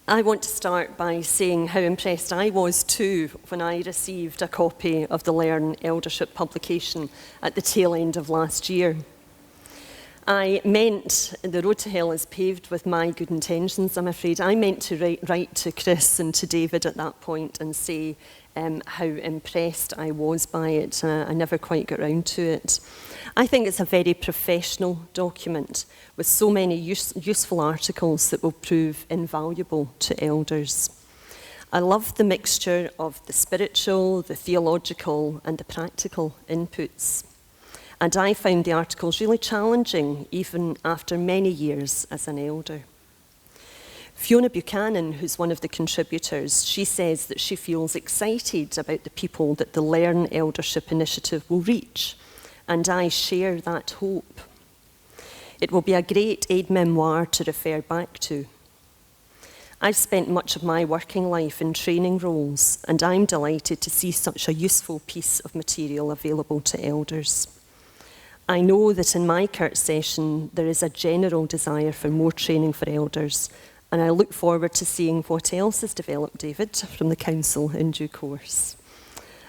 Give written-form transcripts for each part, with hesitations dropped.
I want to start by saying how impressed I was too when I received a copy of the Learn Eldership publication at the tail end of last year. I meant, the road to hell is paved with my good intentions, I'm afraid. I meant to write to Chris and to David at that point and say how impressed I was by it. I never quite got round to it. I think it's a very professional document with so many useful articles that will prove invaluable to elders. I love the mixture of the spiritual, the theological and the practical inputs. And I found the articles really challenging, even after many years as an elder. Fiona Buchanan, who's one of the contributors, she says that she feels excited about the people that the Learn Eldership Initiative will reach, and I share that hope. It will be a great aid memoir to refer back to. I've spent much of my working life in training roles, and I'm delighted to see such a useful piece of material available to elders. I know that in my CURT session, there is a general desire for more training for elders, and I look forward to seeing what else is developed, David, from the Council in due course.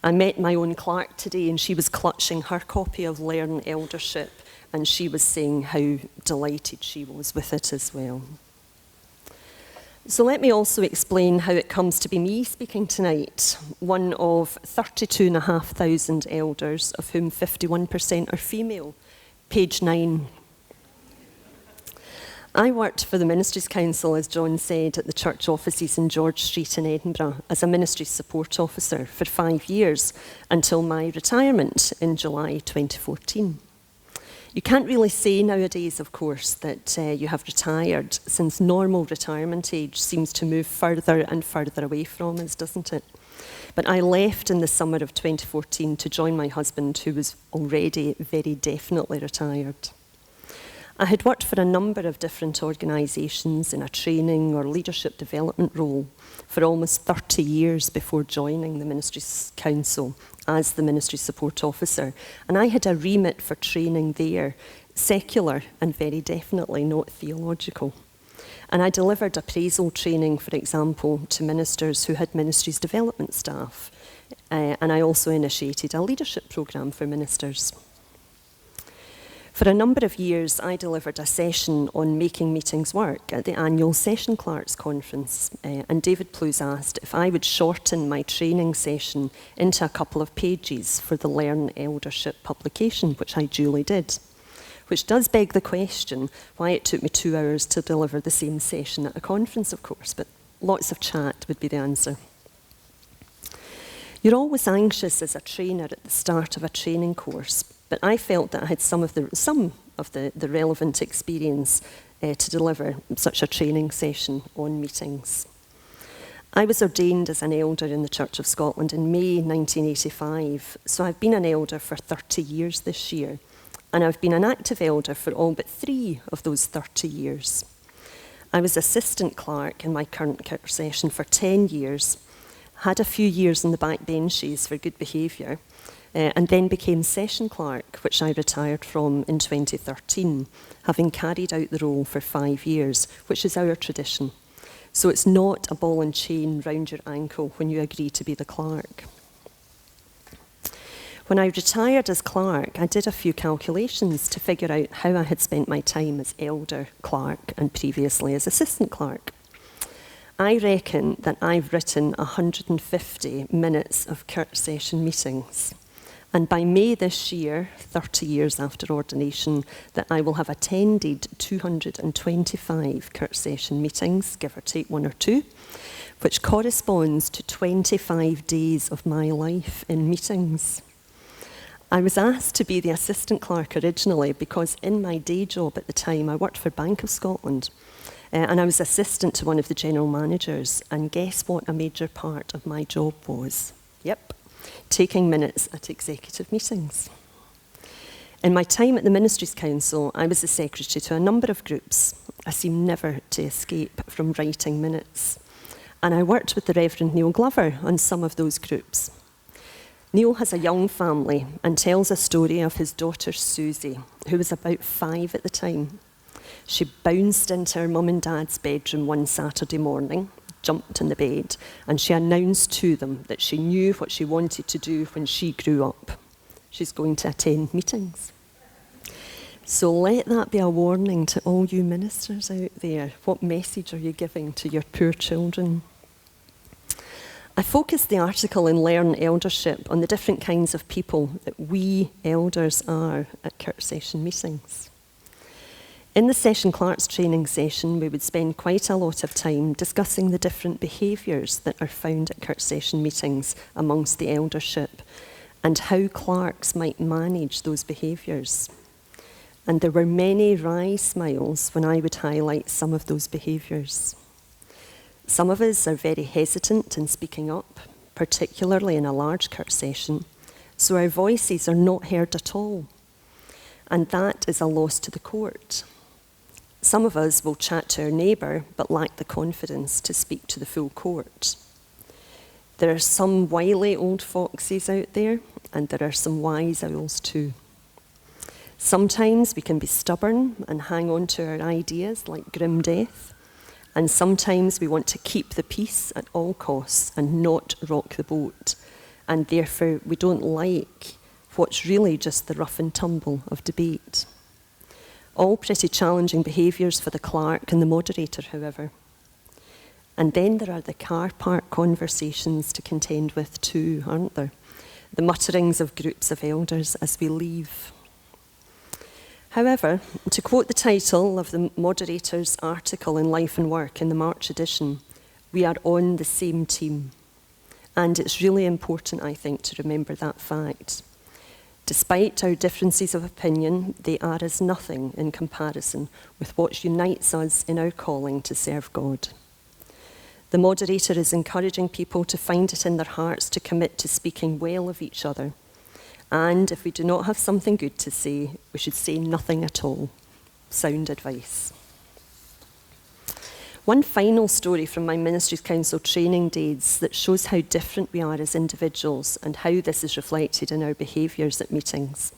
I met my own Clark today, and she was clutching her copy of Learn Eldership, and she was saying how delighted she was with it as well. So let me also explain how it comes to be me speaking tonight, one of 32,500 elders, of whom 51% are female. Page 9. I worked for the Ministries Council, as John said, at the church offices in George Street in Edinburgh as a ministry support officer for 5 years until my retirement in July 2014. You can't really say nowadays, of course, that you have retired, since normal retirement age seems to move further and further away from us, doesn't it? But I left in the summer of 2014 to join my husband, who was already very definitely retired. I had worked for a number of different organisations in a training or leadership development role for almost 30 years before joining the Ministries Council as the Ministry Support Officer. And I had a remit for training there, secular and very definitely not theological. And I delivered appraisal training, for example, to ministers who had ministries development staff. And I also initiated a leadership programme for ministers. For a number of years, I delivered a session on making meetings work at the annual Session Clerks Conference, and David Plews asked if I would shorten my training session into a couple of pages for the Learn Eldership publication, which I duly did. Which does beg the question why it took me 2 hours to deliver the same session at a conference, of course, but lots of chat would be the answer. You're always anxious as a trainer at the start of a training course, but I felt that I had some of the relevant experience to deliver such a training session on meetings. I was ordained as an elder in the Church of Scotland in May 1985, so I've been an elder for 30 years this year, and I've been an active elder for all but 3 of those 30 years. I was assistant clerk in my current CURT session for 10 years, had a few years in the back benches for good behaviour, and then became session clerk, which I retired from in 2013, having carried out the role for 5 years, which is our tradition. So it's not a ball and chain round your ankle when you agree to be the clerk. When I retired as clerk, I did a few calculations to figure out how I had spent my time as elder clerk and previously as assistant clerk. I reckon that I've written 150 minutes of CURT session meetings. And by May this year, 30 years after ordination, that I will have attended 225 CURT session meetings, give or take 1 or 2, which corresponds to 25 days of my life in meetings. I was asked to be the assistant clerk originally because in my day job at the time, I worked for Bank of Scotland, and I was assistant to one of the general managers, and guess what a major part of my job was? Yep. Taking minutes at executive meetings. In my time at the Ministries Council, I was the secretary to a number of groups. I seemed never to escape from writing minutes. And I worked with the Reverend Neil Glover on some of those groups. Neil has a young family and tells a story of his daughter Susie, who was about 5 at the time. She bounced into her mum and dad's bedroom one Saturday morning, jumped in the bed, and she announced to them that she knew what she wanted to do when she grew up. She's going to attend meetings. So let that be a warning to all you ministers out there. What message are you giving to your poor children? I focused the article in Learn Eldership on the different kinds of people that we elders are at Kirk Session meetings. In the Session Clerks training session, we would spend quite a lot of time discussing the different behaviours that are found at Kirk Session meetings amongst the eldership and how clerks might manage those behaviours. And there were many wry smiles when I would highlight some of those behaviours. Some of us are very hesitant in speaking up, particularly in a large Kirk session, so our voices are not heard at all. And that is a loss to the court. Some of us will chat to our neighbour, but lack the confidence to speak to the full court. There are some wily old foxes out there, and there are some wise owls too. Sometimes we can be stubborn and hang on to our ideas like grim death, and sometimes we want to keep the peace at all costs and not rock the boat, and therefore we don't like what's really just the rough and tumble of debate. All pretty challenging behaviours for the clerk and the moderator, however. And then there are the car park conversations to contend with too, aren't there? The mutterings of groups of elders as we leave. However, to quote the title of the moderator's article in Life and Work in the March edition, we are on the same team. And it's really important, I think, to remember that fact. Despite our differences of opinion, they are as nothing in comparison with what unites us in our calling to serve God. The moderator is encouraging people to find it in their hearts to commit to speaking well of each other. And if we do not have something good to say, we should say nothing at all. Sound advice. One final story from my Ministries Council training days that shows how different we are as individuals and how this is reflected in our behaviours at meetings.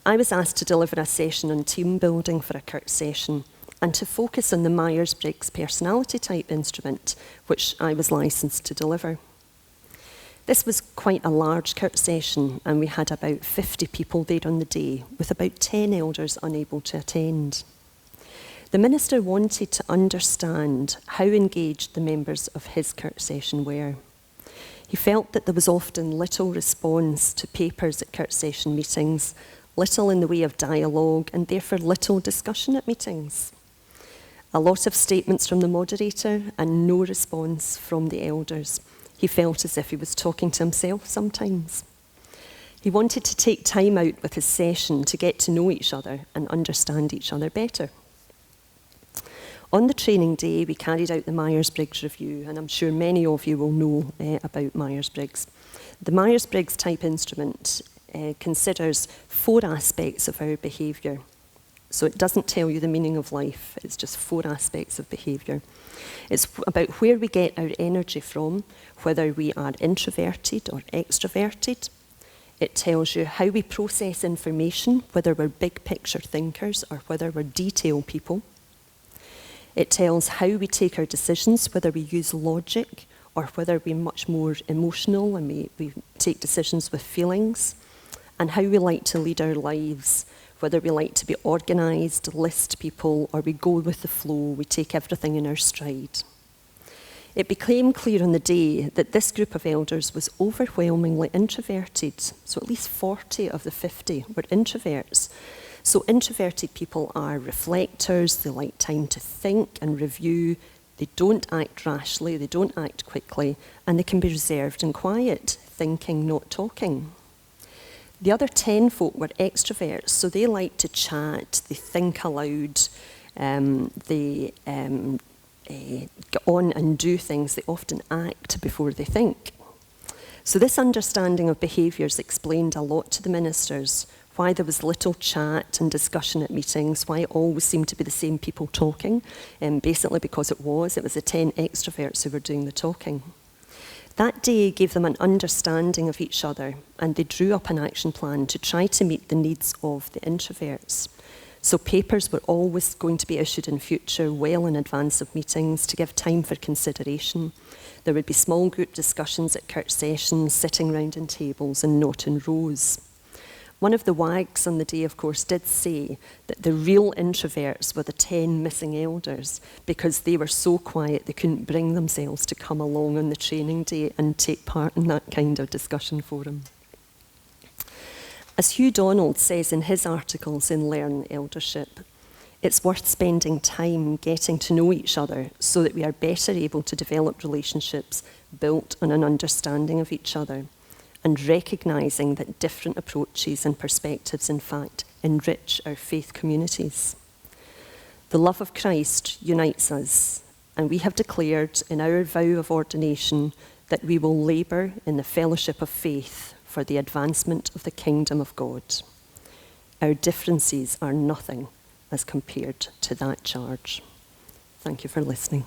I was asked to deliver a session on team building for a Kirk session and to focus on the Myers-Briggs personality type instrument, which I was licensed to deliver. This was quite a large Kirk session, and we had about 50 people there on the day, with about 10 elders unable to attend. The minister wanted to understand how engaged the members of his Kirk session were. He felt that there was often little response to papers at Kirk session meetings, little in the way of dialogue, and therefore little discussion at meetings. A lot of statements from the moderator and no response from the elders. He felt as if he was talking to himself sometimes. He wanted to take time out with his session to get to know each other and understand each other better. On the training day, we carried out the Myers-Briggs review, and I'm sure many of you will know about Myers-Briggs. The Myers-Briggs type instrument considers 4 aspects of our behaviour. So it doesn't tell you the meaning of life, it's just 4 aspects of behaviour. It's about where we get our energy from, whether we are introverted or extroverted. It tells you how we process information, whether we're big picture thinkers or whether we're detail people. It tells how we take our decisions, whether we use logic or whether we're much more emotional and we take decisions with feelings, and how we like to lead our lives, whether we like to be organised, list people, or we go with the flow, we take everything in our stride. It became clear on the day that this group of elders was overwhelmingly introverted, so at least 40 of the 50 were introverts. So introverted people are reflectors, they like time to think and review, they don't act rashly, they don't act quickly, and they can be reserved and quiet, thinking, not talking. The other 10 folk were extroverts, so they like to chat, they think aloud, they get on and do things, they often act before they think. So this understanding of behaviours explained a lot to the ministers, why there was little chat and discussion at meetings, why it always seemed to be the same people talking, basically because it was the 10 extroverts who were doing the talking. That day gave them an understanding of each other, and they drew up an action plan to try to meet the needs of the introverts. So papers were always going to be issued in future well in advance of meetings to give time for consideration. There would be small group discussions at church sessions, sitting round in tables and not in rows. One of the wags on the day, of course, did say that the real introverts were the 10 missing elders because they were so quiet they couldn't bring themselves to come along on the training day and take part in that kind of discussion forum. As Hugh Donald says in his articles in Learn Eldership, it's worth spending time getting to know each other so that we are better able to develop relationships built on an understanding of each other, and recognising that different approaches and perspectives, in fact, enrich our faith communities. The love of Christ unites us, and we have declared in our vow of ordination that we will labour in the fellowship of faith for the advancement of the kingdom of God. Our differences are nothing as compared to that charge. Thank you for listening.